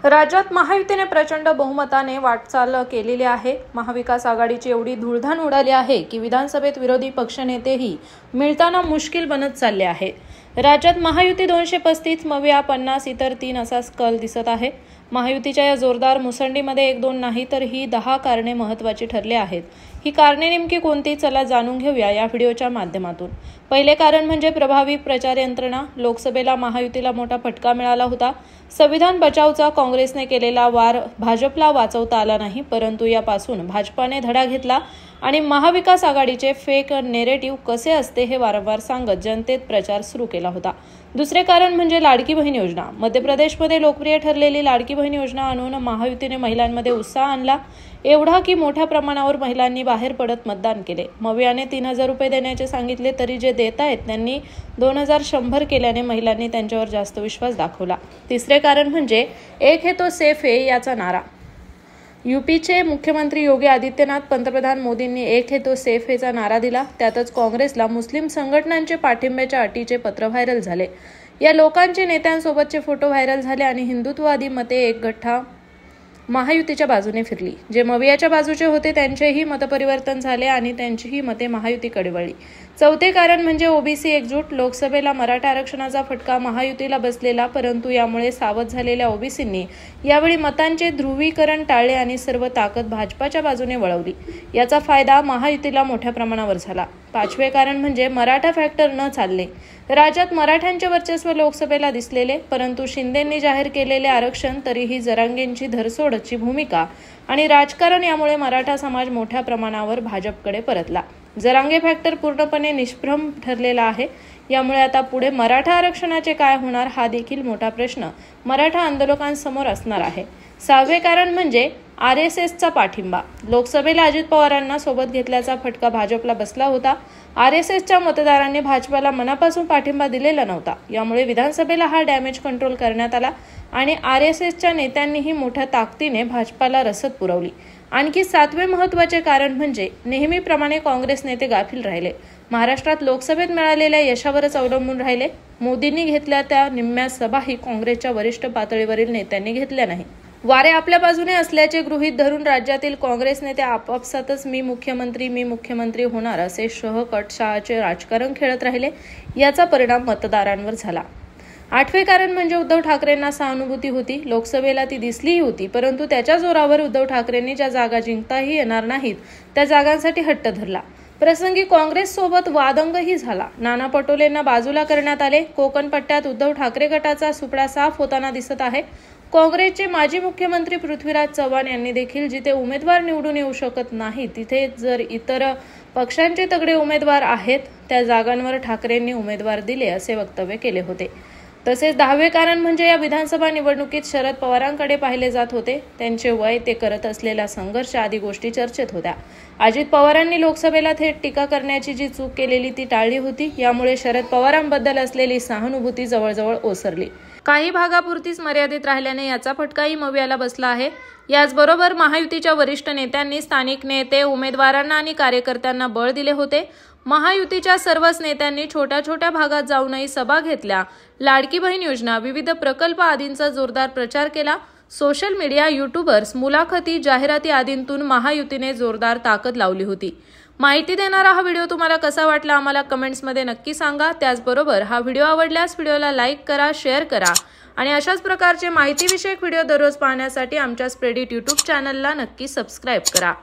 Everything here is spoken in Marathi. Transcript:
राज्यात महायुतीने प्रचंड बहुमताने वाटचाल केलेली आहे। महाविकास आघाडीची एवढी धूळधाण उडाली आहे की विधानसभेत विरोधी पक्षनेतेही मिळताना मुश्किल बनत चालले आहेत। राज्यात महायुती 235, मविया 50, इतर 3 असा कल दिसत आहे। महायुतीच्या या जोरदार मुसंडीमध्ये 1-2 नाही तर ही 10 कारणे महत्त्वाची ठरली आहेत। ही कारणे नेमकी कोणती, चला जाणून घेऊया या व्हिडिओच्या माध्यमातून। पहिले कारण म्हणजे प्रभावी प्रचार यंत्रणा। लोकसभेला महायुतीला मोठा फटका मिळाला होता। संविधान बचावचा काँग्रेसने केलेला वार भाजपला वाचवता आला नाही, परंतु यापासून भाजपाने धडा घेतला आणि महाविकास आघाडीचे फेक नेरेटिव्ह कसे असते हे वारंवार सांगत जनतेत प्रचार सुरू केला होता। दुसरे कारण म्हणजे लाडकी बहीण योजना। मध्य प्रदेशमध्ये लोकप्रिय ठरलेली लाडकी बहीण योजना आणून महायुतीने महिलांमध्ये उत्साह आणला, एवढा की मोठ्या प्रमाणावर महिलांनी बाहेर पडत मतदान केले। मवियाने 3000 रुपये देण्याचे सांगितले तरी जे देत आहेत त्यांनी 2100 केल्याने महिलांनी त्यांच्यावर जास्त विश्वास दाखवला। तिसरे कारण म्हणजे एक है तो सेफ है याचा नारा। यूपीचे मुख्यमंत्री योगी आदित्यनाथ, पंतप्रधान मोदींनी एक है तो सेफ हेचा नारा दिला। त्यातच काँग्रेसला मुस्लिम संघटनांचे पाठिंब्याच्या अटीचे पत्र व्हायरल झाले। या लोकांचे नेत्यांसोबतचे फोटो व्हायरल झाले आणि हिंदुत्ववादी मते एक गठ्ठा महायुतीच्या बाजूने फिरली। जे मवियाच्या बाजूचे होते त्यांचेही मतपरिवर्तन झाले आणि त्यांचीही मते महायुतीकडे वळली। चौथे कारण म्हणजे ओबीसी एकजूट। लोकसभेला मराठा आरक्षणाचा फटका महायुतीला बसलेला, परंतु यामुळे सावध झालेल्या ओबीसींनी यावेळी मतांचे ध्रुवीकरण टाळले आणि सर्व ताकद भाजपाच्या बाजूने वळवली। याचा फायदा महायुतीला मोठ्या प्रमाणावर झाला। पाचवे कारण म्हणजे मराठा फॅक्टर न चालले। राज्यात मराठ्यांचे वर्चस्व लोकसभेला दिसलेले, परंतु शिंदेंनी जाहीर केलेले आरक्षण, तरीही जरांगेंची धरसोडची भूमिका आणि राजकारण यामुळे मराठा समाज मोठ्या प्रमाणावर भाजपकडे परतला। जरांगे फॅक्टर पूर्णपणे निष्प्रभ ठरलेला आहे। यामुळे आता पुढे मराठा आरक्षणाचे काय होणार हा देखील मोठा प्रश्न मराठा आंदोलकांसमोर असणार आहे। सहावे कारण म्हणजे आरएसएसचा पाठिंबा। लोकसभेला अजित पवारांना सोबत घेतल्याचा फटका भाजपला बसला होता। आरएसएसच्या मतदारांनी भाजपला मनापासून पाठिंबा दिलेला नव्हता। यामुळे विधानसभेला हा डॅमेज कंट्रोल करण्यात आला आणि आरएसएसच्या नेत्यांनीही मोठ्या ताकदीने भाजपला रसद पुरवली। आणखी सातवे महत्त्वाचे कारण म्हणजे नेहमीप्रमाणे काँग्रेस नेते गाफील राहिले। महाराष्ट्रात लोकसभेत मिळालेल्या यशावरच अवलंबून राहिले। मोदींनी घेतल्या त्या निम्म्या सभाही काँग्रेसच्या वरिष्ठ पातळीवरील नेत्यांनी घेतल्या नाही। वारे आपल्या बाजूने असल्याचे गृहीत धरून राज्यातील काँग्रेस नेते आपापसातच मी मुख्यमंत्री होणार असे शहाचे राजकारण खेळत राहिले। याचा परिणाम मतदारांवर झाला। आठवे कारण म्हणजे उद्धव ठाकरेंना सहानुभूती होती। लोकसभेला ती दिसलीही होती, परंतु त्याच्या जोरावर उद्धव ठाकरेंनी ज्या जागा जिंकताही येणार नाहीत त्या जागांसाठी हट्ट धरला। प्रसंगी काँग्रेस सोबत वादंगही झाला। नाना पटोलेंना बाजूला करण्यात आले। कोकण पट्ट्यात उद्धव ठाकरे गटाचा सुपडा साफ होताना दिसत आहे। काँग्रेसचे माजी मुख्यमंत्री पृथ्वीराज चव्हाण यांनी देखील जिथे उमेदवार निवडून येऊ शकत नाही तिथे जर इतर पक्षांचे तगडे उमेदवार आहेत त्या जागांवर ठाकरेंनी उमेदवार दिले असे वक्तव्य केले होते। तसेच 10वे कारण म्हणजे या विधानसभा निवडणुकीत शरद पवारांकडे पाहिले जात होते। त्यांचे वय, ते करत असलेला संघर्ष आदी गोष्टी चर्चेत होत्या। अजित पवारांनी लोकसभेला थेट टीका करण्याची जी चूक केलेली ती टाळली होती। यामुळे शरद पवारांबद्दल असलेली सहानुभूती जवळजवळ ओसरली। काही भागापुरतीच मर्यादित राहिल्याने याचा फटकाही मवियाला बसला आहे। याचबरोबर महायुतीच्या वरिष्ठ नेत्यांनी स्थानिक नेते, उमेदवारांना आणि कार्यकर्त्यांना बळ दिले होते। महायुतीच्या सर्वच नेत्यांनी छोट्या छोट्या भागात जाऊनही सभा घेतल्या, लाडकी बहीण योजना, विविध प्रकल्प आदींचा जोरदार प्रचार केला। सोशल मीडिया, युट्यूबर्स, मुलाखती, जाहिराती आदींतून महायुतीने जोरदार ताकद लावली होती। माहिती देणारा हा व्हिडिओ तुम्हाला कसा वाटला आम्हाला कमेंट्समध्ये नक्की सांगा। त्याचबरोबर हा व्हिडिओ आवडल्यास व्हिडिओला लाईक करा, शेअर करा आणि अशाच प्रकारचे माहितीविषयक व्हिडिओ दररोज पाहण्यासाठी आमच्या स्प्रेड इट यूट्यूब चॅनलला नक्की सबस्क्राईब करा।